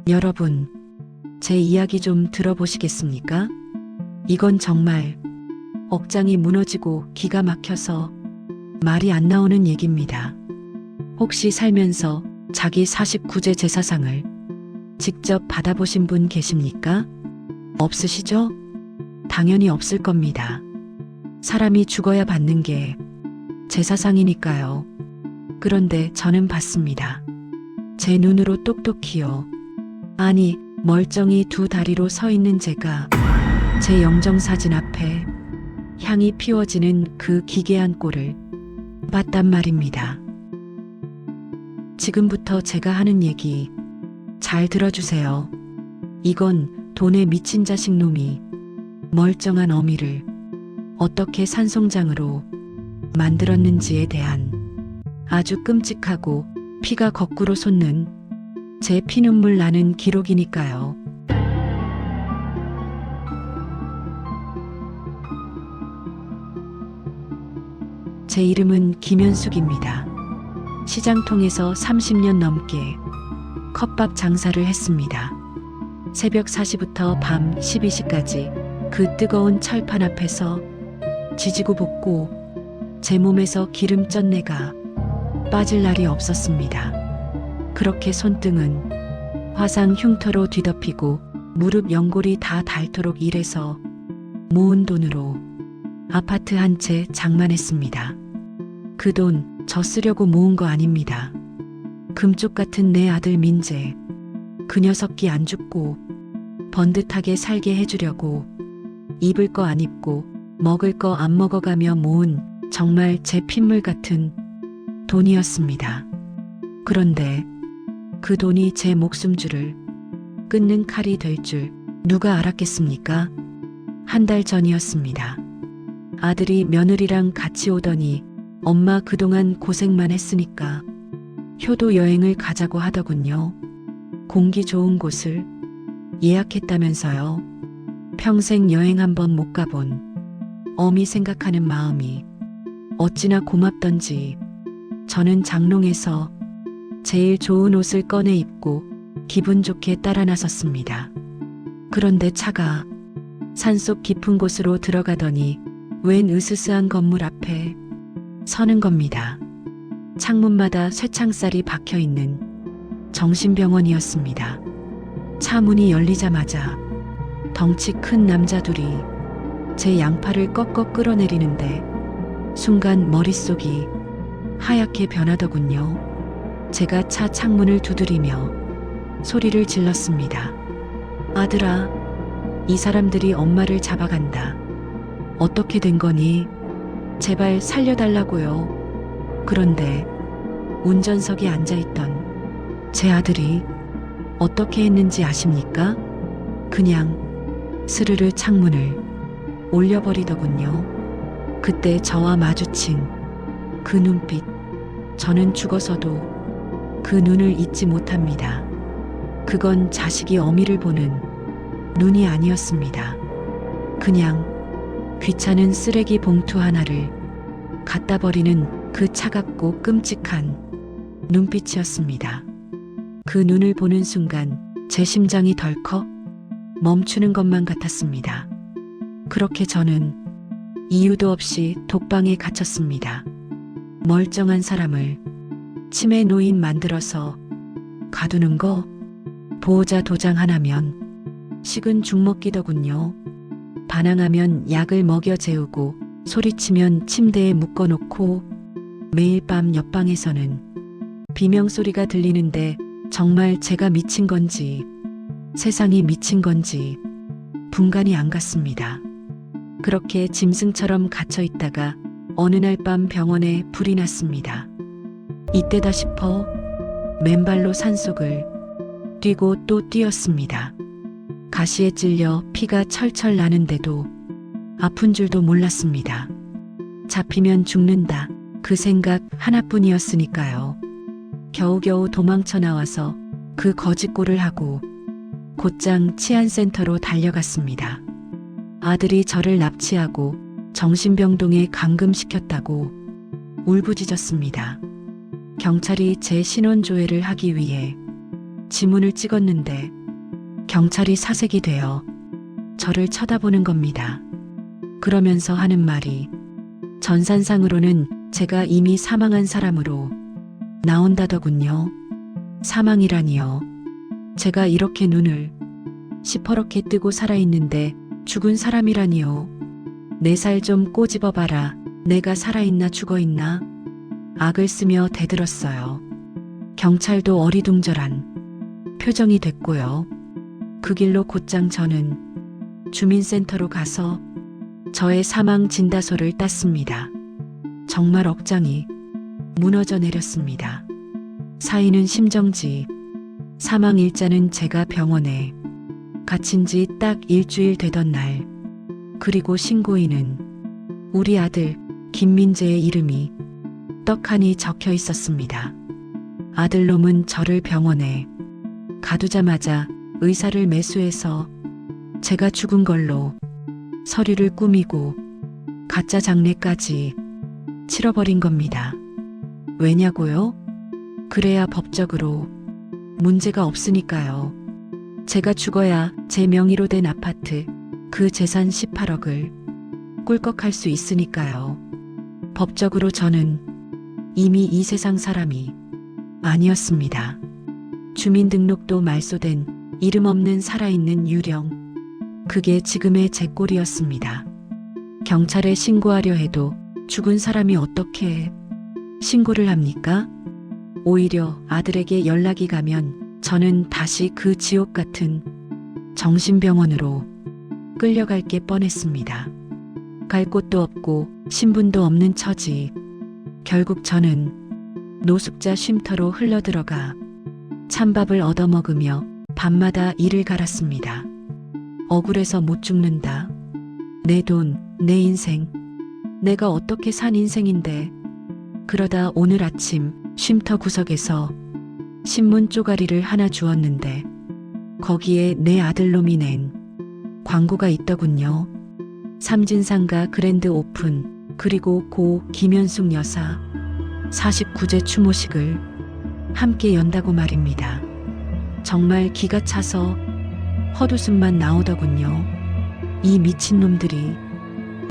여러분, 제 이야기 좀 들어보시겠습니까? 이건 정말 억장이 무너지고 기가 막혀서 말이 안 나오는 얘기입니다. 혹시 살면서 자기 49제 제사상을 직접 받아보신 분 계십니까? 없으시죠? 당연히 없을 겁니다. 사람이 죽어야 받는 게 제사상이니까요. 그런데 저는 받습니다. 제 눈으로 똑똑히요. 아니, 멀쩡히 두 다리로 서 있는 제가 제 영정사진 앞에 향이 피워지는 그 기괴한 꼴을 봤단 말입니다. 지금부터 제가 하는 얘기 잘 들어주세요. 이건 돈에 미친 자식 놈이 멀쩡한 어미를 어떻게 산송장으로 만들었는지에 대한 아주 끔찍하고 피가 거꾸로 솟는 제 피눈물 나는 기록이니까요. 제 이름은 김현숙입니다. 시장통에서 30년 넘게 컵밥 장사를 했습니다. 새벽 4시부터 밤 12시까지 그 뜨거운 철판 앞에서 지지고 볶고 제 몸에서 기름 쩐내가 빠질 날이 없었습니다. 그렇게 손등은 화상 흉터로 뒤덮이고 무릎 연골이 다 닳도록 일해서 모은 돈으로 아파트 한 채 장만했습니다. 그 돈 저 쓰려고 모은 거 아닙니다. 금쪽 같은 내 아들 민재, 그 녀석이 안 죽고 번듯하게 살게 해주려고 입을 거 안 입고 먹을 거 안 먹어가며 모은 정말 제 핏물 같은 돈이었습니다. 그런데 그 돈이 제 목숨줄을 끊는 칼이 될 줄 누가 알았겠습니까? 한 달 전이었습니다. 아들이 며느리랑 같이 오더니 엄마 그동안 고생만 했으니까 효도 여행을 가자고 하더군요. 공기 좋은 곳을 예약했다면서요. 평생 여행 한번 못 가본 어미 생각하는 마음이 어찌나 고맙던지 저는 장롱에서 제일 좋은 옷을 꺼내 입고 기분 좋게 따라 나섰습니다. 그런데 차가 산속 깊은 곳으로 들어가더니 웬 으스스한 건물 앞에 서는 겁니다. 창문마다 쇠창살이 박혀있는 정신병원이었습니다. 차 문이 열리자마자 덩치 큰 남자 둘이 제 양팔을 꺾어 끌어내리는데 순간 머릿속이 하얗게 변하더군요. 제가 차 창문을 두드리며 소리를 질렀습니다. 아들아, 이 사람들이 엄마를 잡아간다. 어떻게 된 거니? 제발 살려달라고요. 그런데 운전석에 앉아있던 제 아들이 어떻게 했는지 아십니까? 그냥 스르르 창문을 올려버리더군요. 그때 저와 마주친 그 눈빛, 저는 죽어서도 그 눈을 잊지 못합니다. 그건 자식이 어미를 보는 눈이 아니었습니다. 그냥 귀찮은 쓰레기 봉투 하나를 갖다 버리는 그 차갑고 끔찍한 눈빛이었습니다. 그 눈을 보는 순간 제 심장이 덜컥 멈추는 것만 같았습니다. 그렇게 저는 이유도 없이 독방에 갇혔습니다. 멀쩡한 사람을 치매 노인 만들어서 가두는 거 보호자 도장 하나면 식은 죽 먹기더군요. 반항하면 약을 먹여 재우고 소리치면 침대에 묶어놓고 매일 밤 옆방에서는 비명소리가 들리는데 정말 제가 미친 건지 세상이 미친 건지 분간이 안 갔습니다. 그렇게 짐승처럼 갇혀 있다가 어느 날 밤 병원에 불이 났습니다. 이때다 싶어 맨발로 산속을 뛰고 또 뛰었습니다. 가시에 찔려 피가 철철 나는데도 아픈 줄도 몰랐습니다. 잡히면 죽는다. 그 생각 하나뿐이었으니까요. 겨우겨우 도망쳐 나와서 그 거짓골을 하고 곧장 치안센터로 달려갔습니다. 아들이 저를 납치하고 정신병동에 감금시켰다고 울부짖었습니다. 경찰이 제 신원조회를 하기 위해 지문을 찍었는데 경찰이 사색이 되어 저를 쳐다보는 겁니다. 그러면서 하는 말이 전산상으로는 제가 이미 사망한 사람으로 나온다더군요. 사망이라니요. 제가 이렇게 눈을 시퍼렇게 뜨고 살아있는데 죽은 사람이라니요. 내 살 좀 꼬집어봐라. 내가 살아있나 죽어있나? 악을 쓰며 대들었어요. 경찰도 어리둥절한 표정이 됐고요. 그 길로 곧장 저는 주민센터로 가서 저의 사망 진단서를 땄습니다. 정말 억장이 무너져 내렸습니다. 사인은 심정지, 사망 일자는 제가 병원에 갇힌 지 딱 일주일 되던 날, 그리고 신고인은 우리 아들 김민재의 이름이 떡하니 적혀 있었습니다. 아들놈은 저를 병원에 가두자마자 의사를 매수해서 제가 죽은 걸로 서류를 꾸미고 가짜 장례까지 치러버린 겁니다. 왜냐고요? 그래야 법적으로 문제가 없으니까요. 제가 죽어야 제 명의로 된 아파트 그 재산 18억을 꿀꺽할 수 있으니까요. 법적으로 저는 이미 이 세상 사람이 아니었습니다. 주민등록도 말소된 이름 없는 살아있는 유령. 그게 지금의 제 꼴이었습니다. 경찰에 신고하려 해도 죽은 사람이 어떻게 신고를 합니까? 오히려 아들에게 연락이 가면 저는 다시 그 지옥 같은 정신병원으로 끌려갈 게 뻔했습니다. 갈 곳도 없고 신분도 없는 처지. 결국 저는 노숙자 쉼터로 흘러들어가 찬밥을 얻어먹으며 밤마다 이를 갈았습니다. 억울해서 못 죽는다. 내 돈, 내 인생. 내가 어떻게 산 인생인데. 그러다 오늘 아침 쉼터 구석에서 신문 쪼가리를 하나 주었는데 거기에 내 아들놈이 낸 광고가 있더군요. 삼진상가 그랜드 오픈, 그리고 고 김현숙 여사 49제 추모식을 함께 연다고 말입니다. 정말 기가 차서 헛웃음만 나오더군요. 이 미친놈들이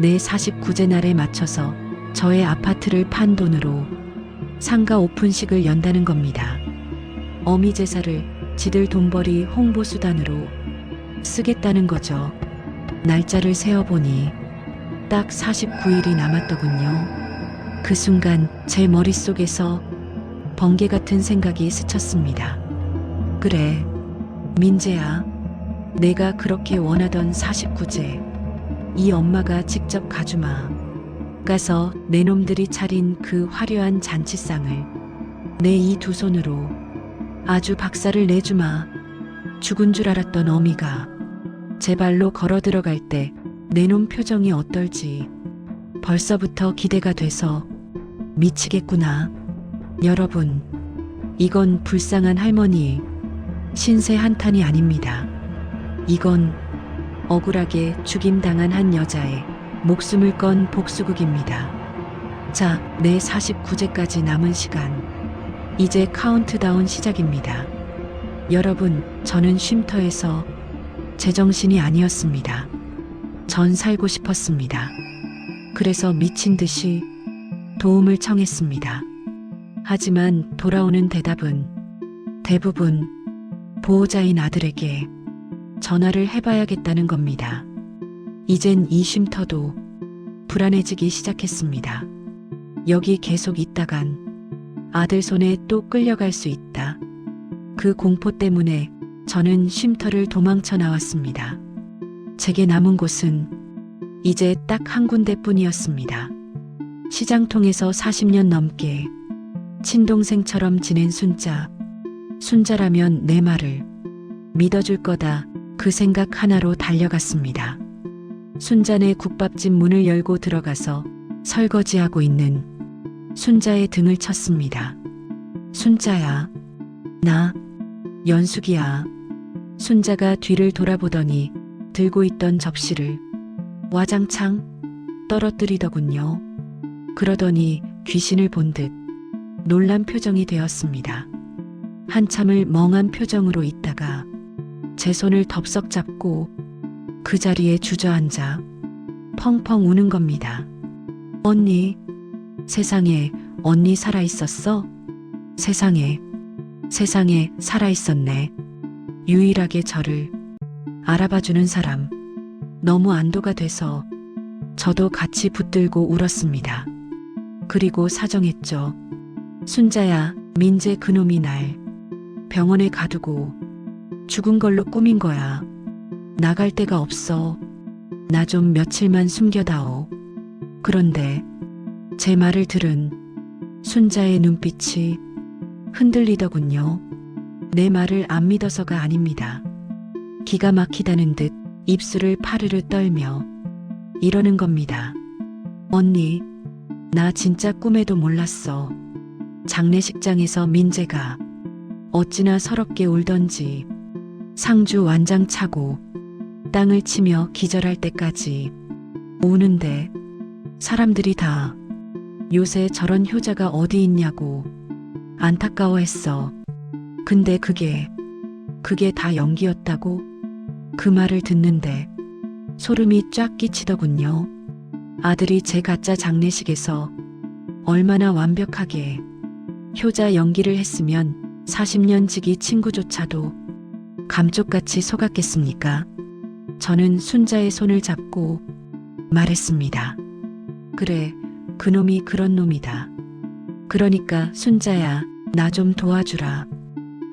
내 49제 날에 맞춰서 저의 아파트를 판 돈으로 상가 오픈식을 연다는 겁니다. 어미 제사를 지들 돈벌이 홍보수단으로 쓰겠다는 거죠. 날짜를 세어보니 딱 49일이 남았더군요. 그 순간 제 머릿속에서 번개 같은 생각이 스쳤습니다. 그래, 민재야. 내가 그렇게 원하던 49제. 이 엄마가 직접 가주마. 가서 내 놈들이 차린 그 화려한 잔치상을 내 이 두 손으로 아주 박살을 내주마. 죽은 줄 알았던 어미가 제 발로 걸어 들어갈 때 내 놈 표정이 어떨지 벌써부터 기대가 돼서 미치겠구나. 여러분, 이건 불쌍한 할머니 신세 한탄이 아닙니다. 이건 억울하게 죽임당한 한 여자의 목숨을 건 복수극입니다. 자, 내 49제까지 남은 시간. 이제 카운트다운 시작입니다. 여러분, 저는 쉼터에서 제정신이 아니었습니다. 전 살고 싶었습니다. 그래서 미친 듯이 도움을 청했습니다. 하지만 돌아오는 대답은 대부분 보호자인 아들에게 전화를 해봐야겠다는 겁니다. 이젠 이 쉼터도 불안해지기 시작했습니다. 여기 계속 있다간 아들 손에 또 끌려갈 수 있다. 그 공포 때문에 저는 쉼터를 도망쳐 나왔습니다. 제게 남은 곳은 이제 딱 한 군데뿐이었습니다. 시장통에서 40년 넘게 친동생처럼 지낸 순자. 순자라면 내 말을 믿어줄 거다. 그 생각 하나로 달려갔습니다. 순자네 국밥집 문을 열고 들어가서 설거지하고 있는 순자의 등을 쳤습니다. 순자야. 나 연숙이야. 순자가 뒤를 돌아보더니 들고 있던 접시를 와장창 떨어뜨리더군요. 그러더니 귀신을 본 듯 놀란 표정이 되었습니다. 한참을 멍한 표정으로 있다가 제 손을 덥석 잡고 그 자리에 주저앉아 펑펑 우는 겁니다. 언니, 세상에 언니 살아있었어? 세상에 살아있었네. 유일하게 저를 알아봐주는 사람. 너무 안도가 돼서 저도 같이 붙들고 울었습니다. 그리고 사정했죠. 순자야, 민재 그놈이 날 병원에 가두고 죽은 걸로 꾸민 거야. 나갈 데가 없어. 나 좀 며칠만 숨겨다오. 그런데 제 말을 들은 순자의 눈빛이 흔들리더군요. 내 말을 안 믿어서가 아닙니다. 기가 막히다는 듯 입술을 파르르 떨며 이러는 겁니다. 언니, 나 진짜 꿈에도 몰랐어. 장례식장에서 민재가 어찌나 서럽게 울던지 상주 완장 차고 땅을 치며 기절할 때까지 우는데 사람들이 다 요새 저런 효자가 어디 있냐고 안타까워했어. 근데 그게 다 연기였다고? 그 말을 듣는데 소름이 쫙 끼치더군요. 아들이 제 가짜 장례식에서 얼마나 완벽하게 효자 연기를 했으면 40년 지기 친구조차도 감쪽같이 속았겠습니까? 저는 순자의 손을 잡고 말했습니다. 그래, 그놈이 그런 놈이다. 그러니까 순자야, 나 좀 도와주라.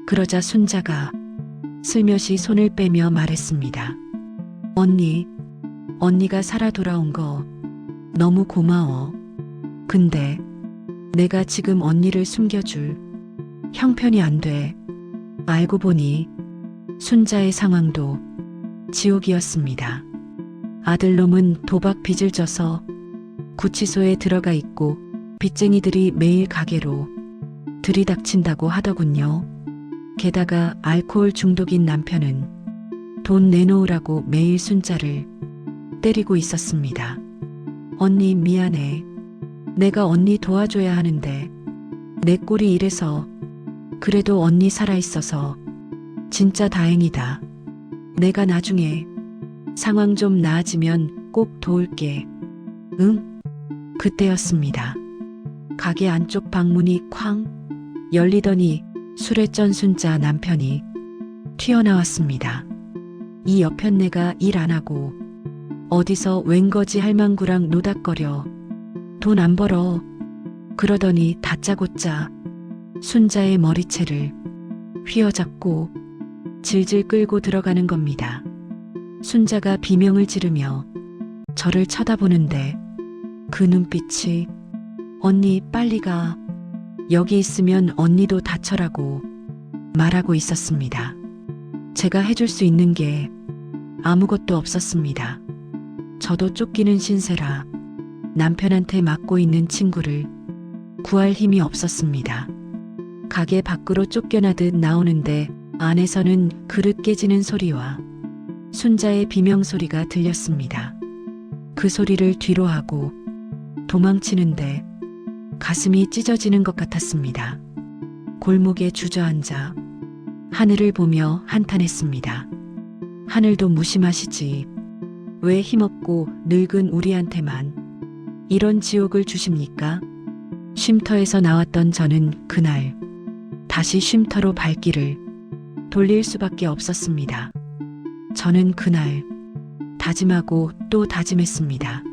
그러자 순자가 슬며시 손을 빼며 말했습니다. 언니가 살아 돌아온 거 너무 고마워. 근데 내가 지금 언니를 숨겨줄 형편이 안 돼. 알고 보니 순자의 상황도 지옥이었습니다. 아들놈은 도박 빚을 져서 구치소에 들어가 있고 빚쟁이들이 매일 가게로 들이닥친다고 하더군요. 게다가 알코올 중독인 남편은 돈 내놓으라고 매일 순자를 때리고 있었습니다. 언니 미안해. 내가 언니 도와줘야 하는데 내 꼴이 이래서. 그래도 언니 살아있어서 진짜 다행이다. 내가 나중에 상황 좀 나아지면 꼭 도울게. 응? 그때였습니다. 가게 안쪽 방문이 쾅 열리더니 술에 쩐 순자 남편이 튀어나왔습니다. 이 여편네가 일 안 하고 어디서 웬거지 할망구랑 노닥거려 돈 안 벌어. 그러더니 다짜고짜 순자의 머리채를 휘어잡고 질질 끌고 들어가는 겁니다. 순자가 비명을 지르며 저를 쳐다보는데 그 눈빛이 언니 빨리 가. 여기 있으면 언니도 다쳐라고 말하고 있었습니다. 제가 해줄 수 있는 게 아무것도 없었습니다. 저도 쫓기는 신세라 남편한테 맡고 있는 친구를 구할 힘이 없었습니다. 가게 밖으로 쫓겨나듯 나오는데 안에서는 그릇 깨지는 소리와 순자의 비명소리가 들렸습니다. 그 소리를 뒤로 하고 도망치는데 가슴이 찢어지는 것 같았습니다. 골목에 주저앉아 하늘을 보며 한탄했습니다. 하늘도 무심하시지. 왜 힘없고 늙은 우리한테만 이런 지옥을 주십니까? 쉼터에서 나왔던 저는 그날 다시 쉼터로 발길을 돌릴 수밖에 없었습니다. 저는 그날 다짐하고 또 다짐했습니다.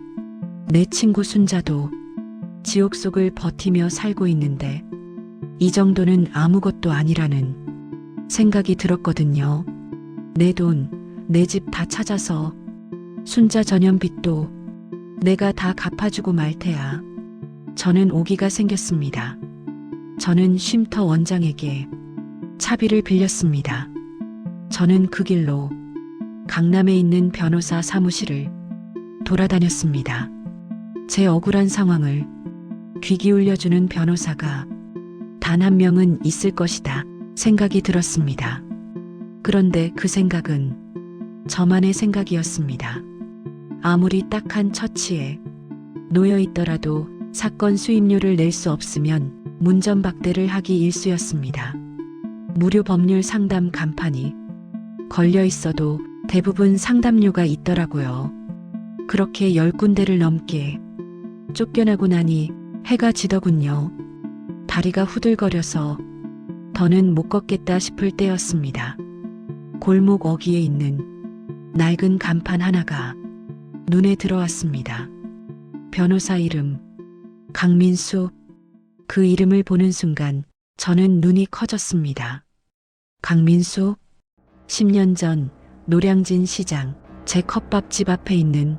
내 친구 순자도 지옥 속을 버티며 살고 있는데 이 정도는 아무것도 아니라는 생각이 들었거든요. 내 돈, 내 집 다 찾아서 순자 전염빚도 내가 다 갚아주고 말 테야. 저는 오기가 생겼습니다. 저는 쉼터 원장에게 차비를 빌렸습니다. 저는 그 길로 강남에 있는 변호사 사무실을 돌아다녔습니다. 제 억울한 상황을 귀 기울여주는 변호사가 단 한 명은 있을 것이다 생각이 들었습니다. 그런데 그 생각은 저만의 생각이었습니다. 아무리 딱한 처치에 놓여 있더라도 사건 수임료를 낼 수 없으면 문전박대를 하기 일쑤였습니다. 무료 법률 상담 간판이 걸려 있어도 대부분 상담료가 있더라고요. 그렇게 10군데를 넘게 쫓겨나고 나니 해가 지더군요. 다리가 후들거려서 더는 못 걷겠다 싶을 때였습니다. 골목 어귀에 있는 낡은 간판 하나가 눈에 들어왔습니다. 변호사 이름 강민수. 그 이름을 보는 순간 저는 눈이 커졌습니다. 강민수? 10년 전 노량진 시장 제 컵밥집 앞에 있는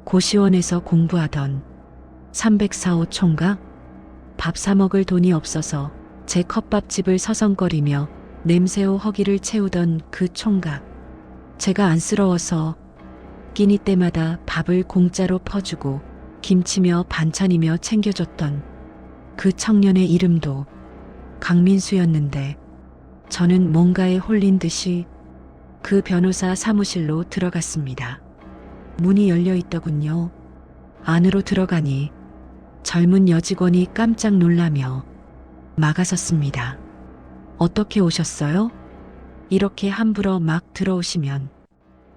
고시원에서 공부하던 304호 총각? 밥 사 먹을 돈이 없어서 제 컵밥집을 서성거리며 냄새오 허기를 채우던 그 총각. 제가 안쓰러워서 끼니 때마다 밥을 공짜로 퍼주고 김치며 반찬이며 챙겨줬던 그 청년의 이름도 강민수였는데 저는 뭔가에 홀린 듯이 그 변호사 사무실로 들어갔습니다. 문이 열려 있더군요. 안으로 들어가니 젊은 여직원이 깜짝 놀라며 막아섰습니다. 어떻게 오셨어요? 이렇게 함부로 막 들어오시면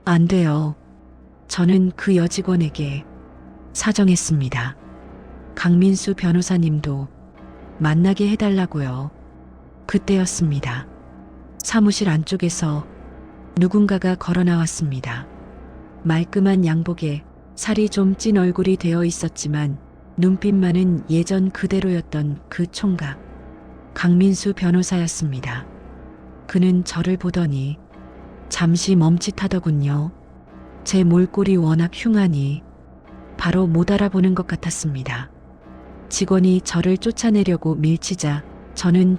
안 돼요. 저는 그 여직원에게 사정했습니다. 강민수 변호사님도 만나게 해달라고요. 그때였습니다. 사무실 안쪽에서 누군가가 걸어 나왔습니다. 말끔한 양복에 살이 좀 찐 얼굴이 되어 있었지만 눈빛만은 예전 그대로였던 그 총각. 강민수 변호사였습니다. 그는 저를 보더니 잠시 멈칫하더군요. 제 몰골이 워낙 흉하니 바로 못 알아보는 것 같았습니다. 직원이 저를 쫓아내려고 밀치자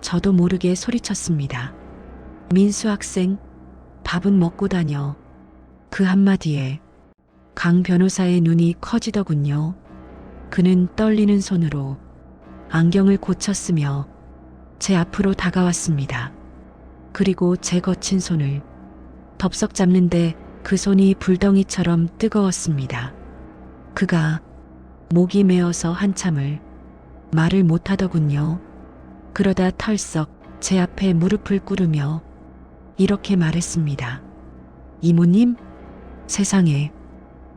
저도 모르게 소리쳤습니다. 민수 학생, 밥은 먹고 다녀. 그 한마디에 강 변호사의 눈이 커지더군요. 그는 떨리는 손으로 안경을 고쳤으며 제 앞으로 다가왔습니다. 그리고 제 거친 손을 덥석 잡는데 그 손이 불덩이처럼 뜨거웠습니다. 그가 목이 메어서 한참을 말을 못하더군요. 그러다 털썩 제 앞에 무릎을 꿇으며 이렇게 말했습니다. 이모님? 세상에,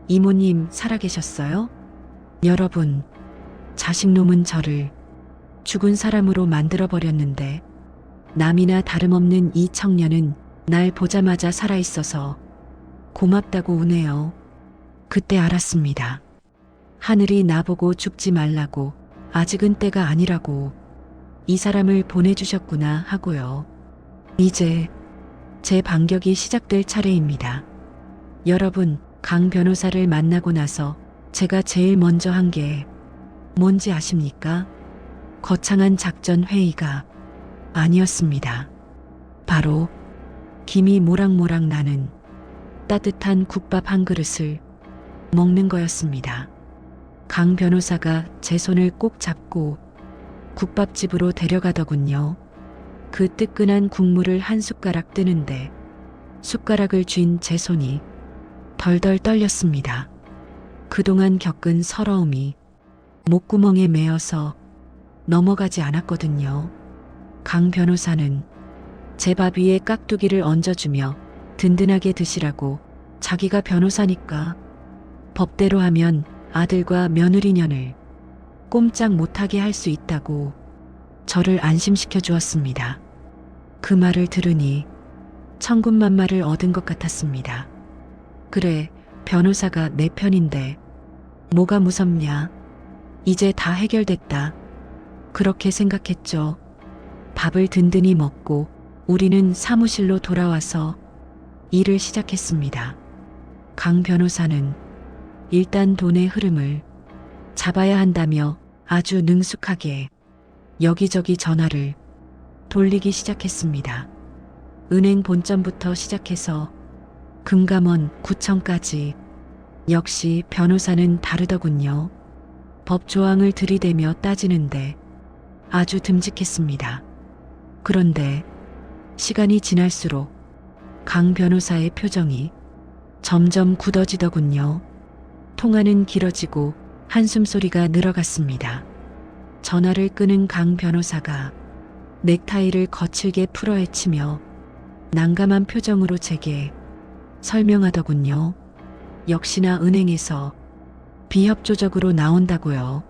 이모님 살아계셨어요? 여러분, 자식놈은 저를 죽은 사람으로 만들어버렸는데 남이나 다름없는 이 청년은 날 보자마자 살아있어서 고맙다고 우네요. 그때 알았습니다. 하늘이 나보고 죽지 말라고, 아직은 때가 아니라고 이 사람을 보내주셨구나 하고요. 이제 제 반격이 시작될 차례입니다. 여러분, 강 변호사를 만나고 나서 제가 제일 먼저 한 게 뭔지 아십니까? 거창한 작전 회의가 아니었습니다. 바로 김이 모락모락 나는 따뜻한 국밥 한 그릇을 먹는 거였습니다. 강 변호사가 제 손을 꼭 잡고 국밥집으로 데려가더군요. 그 뜨끈한 국물을 한 숟가락 뜨는데 숟가락을 쥔 제 손이 덜덜 떨렸습니다. 그동안 겪은 서러움이 목구멍에 메어서 넘어가지 않았거든요. 강 변호사는 제 밥 위에 깍두기를 얹어주며 든든하게 드시라고, 자기가 변호사니까 법대로 하면 아들과 며느리년을 꼼짝 못하게 할 수 있다고 저를 안심시켜 주었습니다. 그 말을 들으니 천군만마를 얻은 것 같았습니다. 그래, 변호사가 내 편인데 뭐가 무섭냐. 이제 다 해결됐다. 그렇게 생각했죠. 밥을 든든히 먹고 우리는 사무실로 돌아와서 일을 시작했습니다. 강 변호사는 일단 돈의 흐름을 잡아야 한다며 아주 능숙하게 여기저기 전화를 돌리기 시작했습니다. 은행 본점부터 시작해서 금감원, 구청까지. 역시 변호사는 다르더군요. 법 조항을 들이대며 따지는데 아주 듬직했습니다. 그런데 시간이 지날수록 강 변호사의 표정이 점점 굳어지더군요. 통화는 길어지고 한숨소리가 늘어갔습니다. 전화를 끄는 강 변호사가 넥타이를 거칠게 풀어헤치며 난감한 표정으로 제게 설명하더군요. 역시나 은행에서 비협조적으로 나온다고요.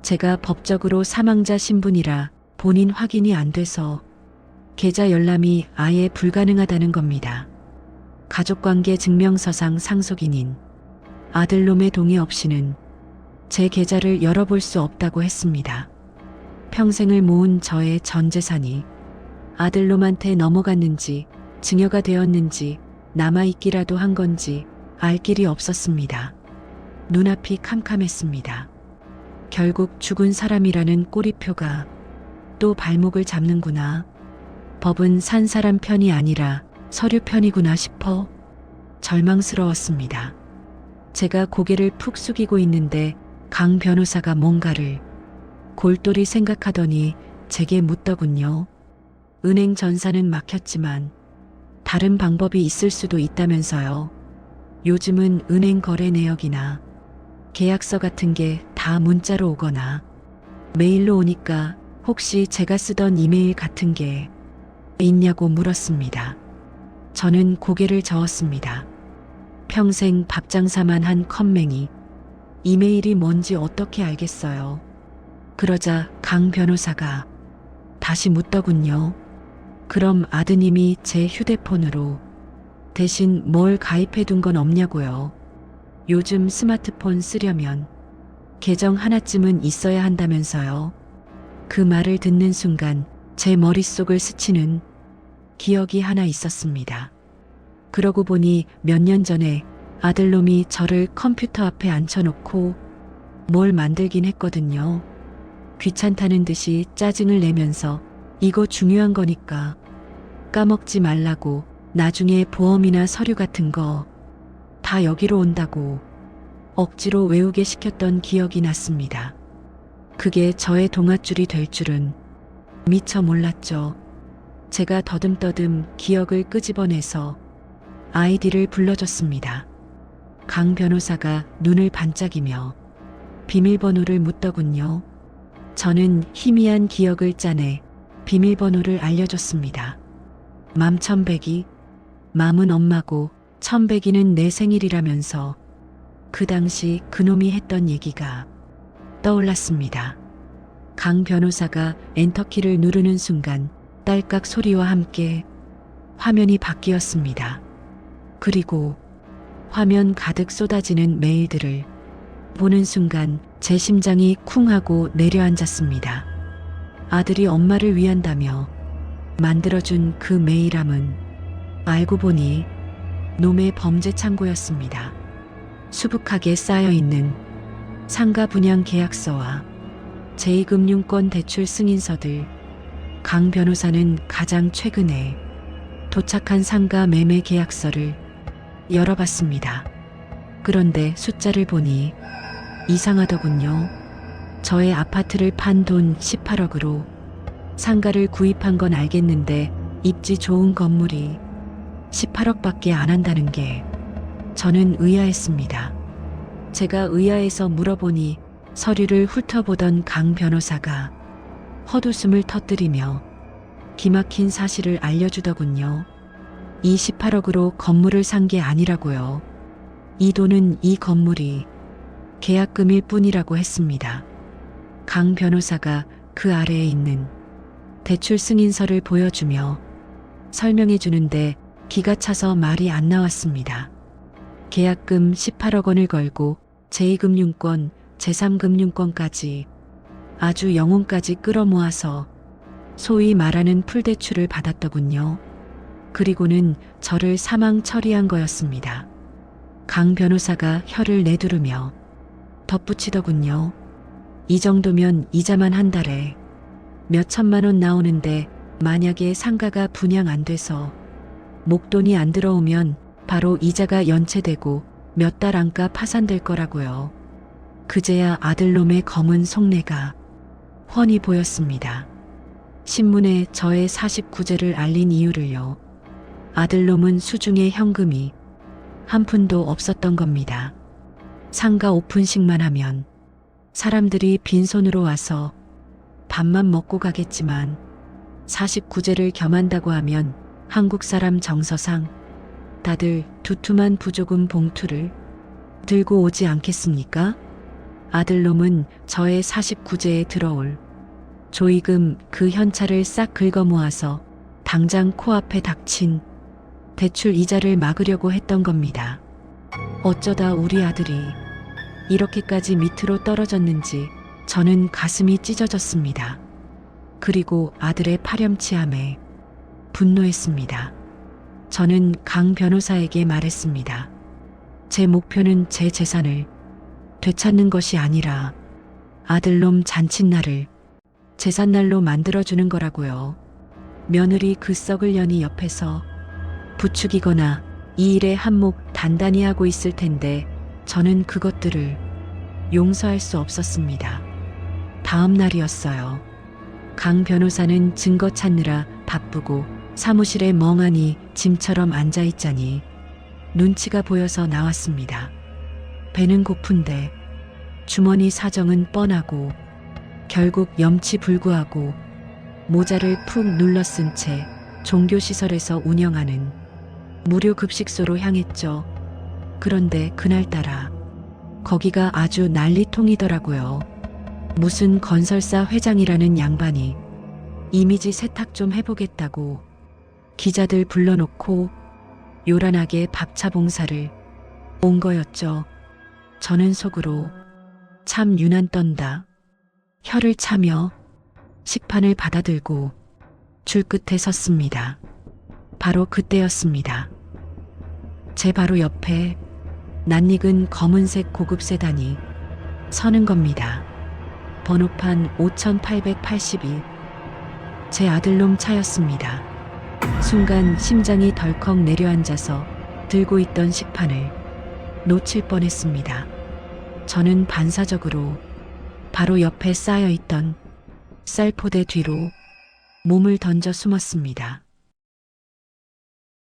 제가 법적으로 사망자 신분이라 본인 확인이 안 돼서 계좌 열람이 아예 불가능하다는 겁니다. 가족관계 증명서상 상속인인 아들놈의 동의 없이는 제 계좌를 열어볼 수 없다고 했습니다. 평생을 모은 저의 전 재산이 아들놈한테 넘어갔는지 증여가 되었는지 남아있기라도 한 건지 알 길이 없었습니다. 눈앞이 캄캄했습니다. 결국 죽은 사람이라는 꼬리표가 또 발목을 잡는구나. 법은 산 사람 편이 아니라 서류 편이구나 싶어 절망스러웠습니다. 제가 고개를 푹 숙이고 있는데 강 변호사가 뭔가를 골똘히 생각하더니 제게 묻더군요. 은행 전사는 막혔지만 다른 방법이 있을 수도 있다면서요. 요즘은 은행 거래 내역이나 계약서 같은 게 다 문자로 오거나 메일로 오니까 혹시 제가 쓰던 이메일 같은 게 있냐고 물었습니다. 저는 고개를 저었습니다. 평생 밥장사만 한 컴맹이 이메일이 뭔지 어떻게 알겠어요. 그러자 강 변호사가 다시 묻더군요. 그럼 아드님이 제 휴대폰으로 대신 뭘 가입해 둔 건 없냐고요. 요즘 스마트폰 쓰려면 계정 하나쯤은 있어야 한다면서요. 그 말을 듣는 순간 제 머릿속을 스치는 기억이 하나 있었습니다. 그러고 보니 몇 년 전에 아들놈이 저를 컴퓨터 앞에 앉혀놓고 뭘 만들긴 했거든요. 귀찮다는 듯이 짜증을 내면서 이거 중요한 거니까 까먹지 말라고 나중에 보험이나 서류 같은 거 다 여기로 온다고 억지로 외우게 시켰던 기억이 났습니다. 그게 저의 동아줄이 될 줄은 미처 몰랐죠. 제가 더듬더듬 기억을 끄집어내서 아이디를 불러줬습니다. 강 변호사가 눈을 반짝이며 비밀번호를 묻더군요. 저는 희미한 기억을 짜내 비밀번호를 알려줬습니다. 맘 1100이, 맘은 엄마고 1100이는 내 생일이라면서 그 당시 그놈이 했던 얘기가 떠올랐습니다. 강 변호사가 엔터키를 누르는 순간 딸깍 소리와 함께 화면이 바뀌었습니다. 그리고 화면 가득 쏟아지는 메일들을 보는 순간 제 심장이 쿵 하고 내려앉았습니다. 아들이 엄마를 위한다며 만들어준 그 메일함은 알고 보니 놈의 범죄 창고였습니다. 수북하게 쌓여있는 상가 분양 계약서와 제2금융권 대출 승인서들, 강 변호사는 가장 최근에 도착한 상가 매매 계약서를 열어봤습니다. 그런데 숫자를 보니 이상하더군요. 저의 아파트를 판 돈 18억으로 상가를 구입한 건 알겠는데 입지 좋은 건물이 18억밖에 안 한다는 게 저는 의아했습니다. 제가 의아해서 물어보니 서류를 훑어보던 강 변호사가 헛웃음을 터뜨리며 기막힌 사실을 알려주더군요. 이 18억으로 건물을 산 게 아니라고요. 이 돈은 이 건물이 계약금일 뿐이라고 했습니다. 강 변호사가 그 아래에 있는 대출 승인서를 보여주며 설명해 주는데 기가 차서 말이 안 나왔습니다. 계약금 18억 원을 걸고 제2금융권, 제3금융권까지 아주 영혼까지 끌어모아서 소위 말하는 풀대출을 받았더군요. 그리고는 저를 사망 처리한 거였습니다. 강 변호사가 혀를 내두르며 덧붙이더군요. 이 정도면 이자만 한 달에 몇 천만 원 나오는데 만약에 상가가 분양 안 돼서 목돈이 안 들어오면 바로 이자가 연체되고 몇 달 안가 파산될 거라고요. 그제야 아들놈의 검은 속내가 훤히 보였습니다. 신문에 저의 49제를 알린 이유를요. 아들놈은 수중에 현금이 한 푼도 없었던 겁니다. 상가 오픈식만 하면 사람들이 빈손으로 와서 밥만 먹고 가겠지만 49제를 겸한다고 하면 한국 사람 정서상 다들 두툼한 부조금 봉투를 들고 오지 않겠습니까? 아들놈은 저의 49제에 들어올 조의금 그 현찰을 싹 긁어 모아서 당장 코앞에 닥친 대출 이자를 막으려고 했던 겁니다. 어쩌다 우리 아들이 이렇게까지 밑으로 떨어졌는지 저는 가슴이 찢어졌습니다. 그리고 아들의 파렴치함에 분노했습니다. 저는 강 변호사에게 말했습니다. 제 목표는 제 재산을 되찾는 것이 아니라 아들놈 잔칫날을 제삿날로 만들어주는 거라고요. 며느리 그 썩을 년이 옆에서 부추기거나 이 일에 한몫 단단히 하고 있을 텐데 저는 그것들을 용서할 수 없었습니다. 다음 날이었어요. 강 변호사는 증거 찾느라 바쁘고 사무실에 멍하니 짐처럼 앉아있자니 눈치가 보여서 나왔습니다. 배는 고픈데 주머니 사정은 뻔하고 결국 염치불구하고 모자를 푹 눌러 쓴 채 종교시설에서 운영하는 무료 급식소로 향했죠. 그런데 그날따라 거기가 아주 난리통이더라고요. 무슨 건설사 회장이라는 양반이 이미지 세탁 좀 해보겠다고 기자들 불러놓고 요란하게 밥차 봉사를 온 거였죠. 저는 속으로 참 유난 떤다. 혀를 차며 식판을 받아들고 줄 끝에 섰습니다. 바로 그때였습니다. 제 바로 옆에 낯익은 검은색 고급 세단이 서는 겁니다. 번호판 5882. 제 아들놈 차였습니다. 순간 심장이 덜컥 내려앉아서 들고 있던 식판을 놓칠 뻔했습니다. 저는 반사적으로 바로 옆에 쌓여있던 쌀포대 뒤로 몸을 던져 숨었습니다.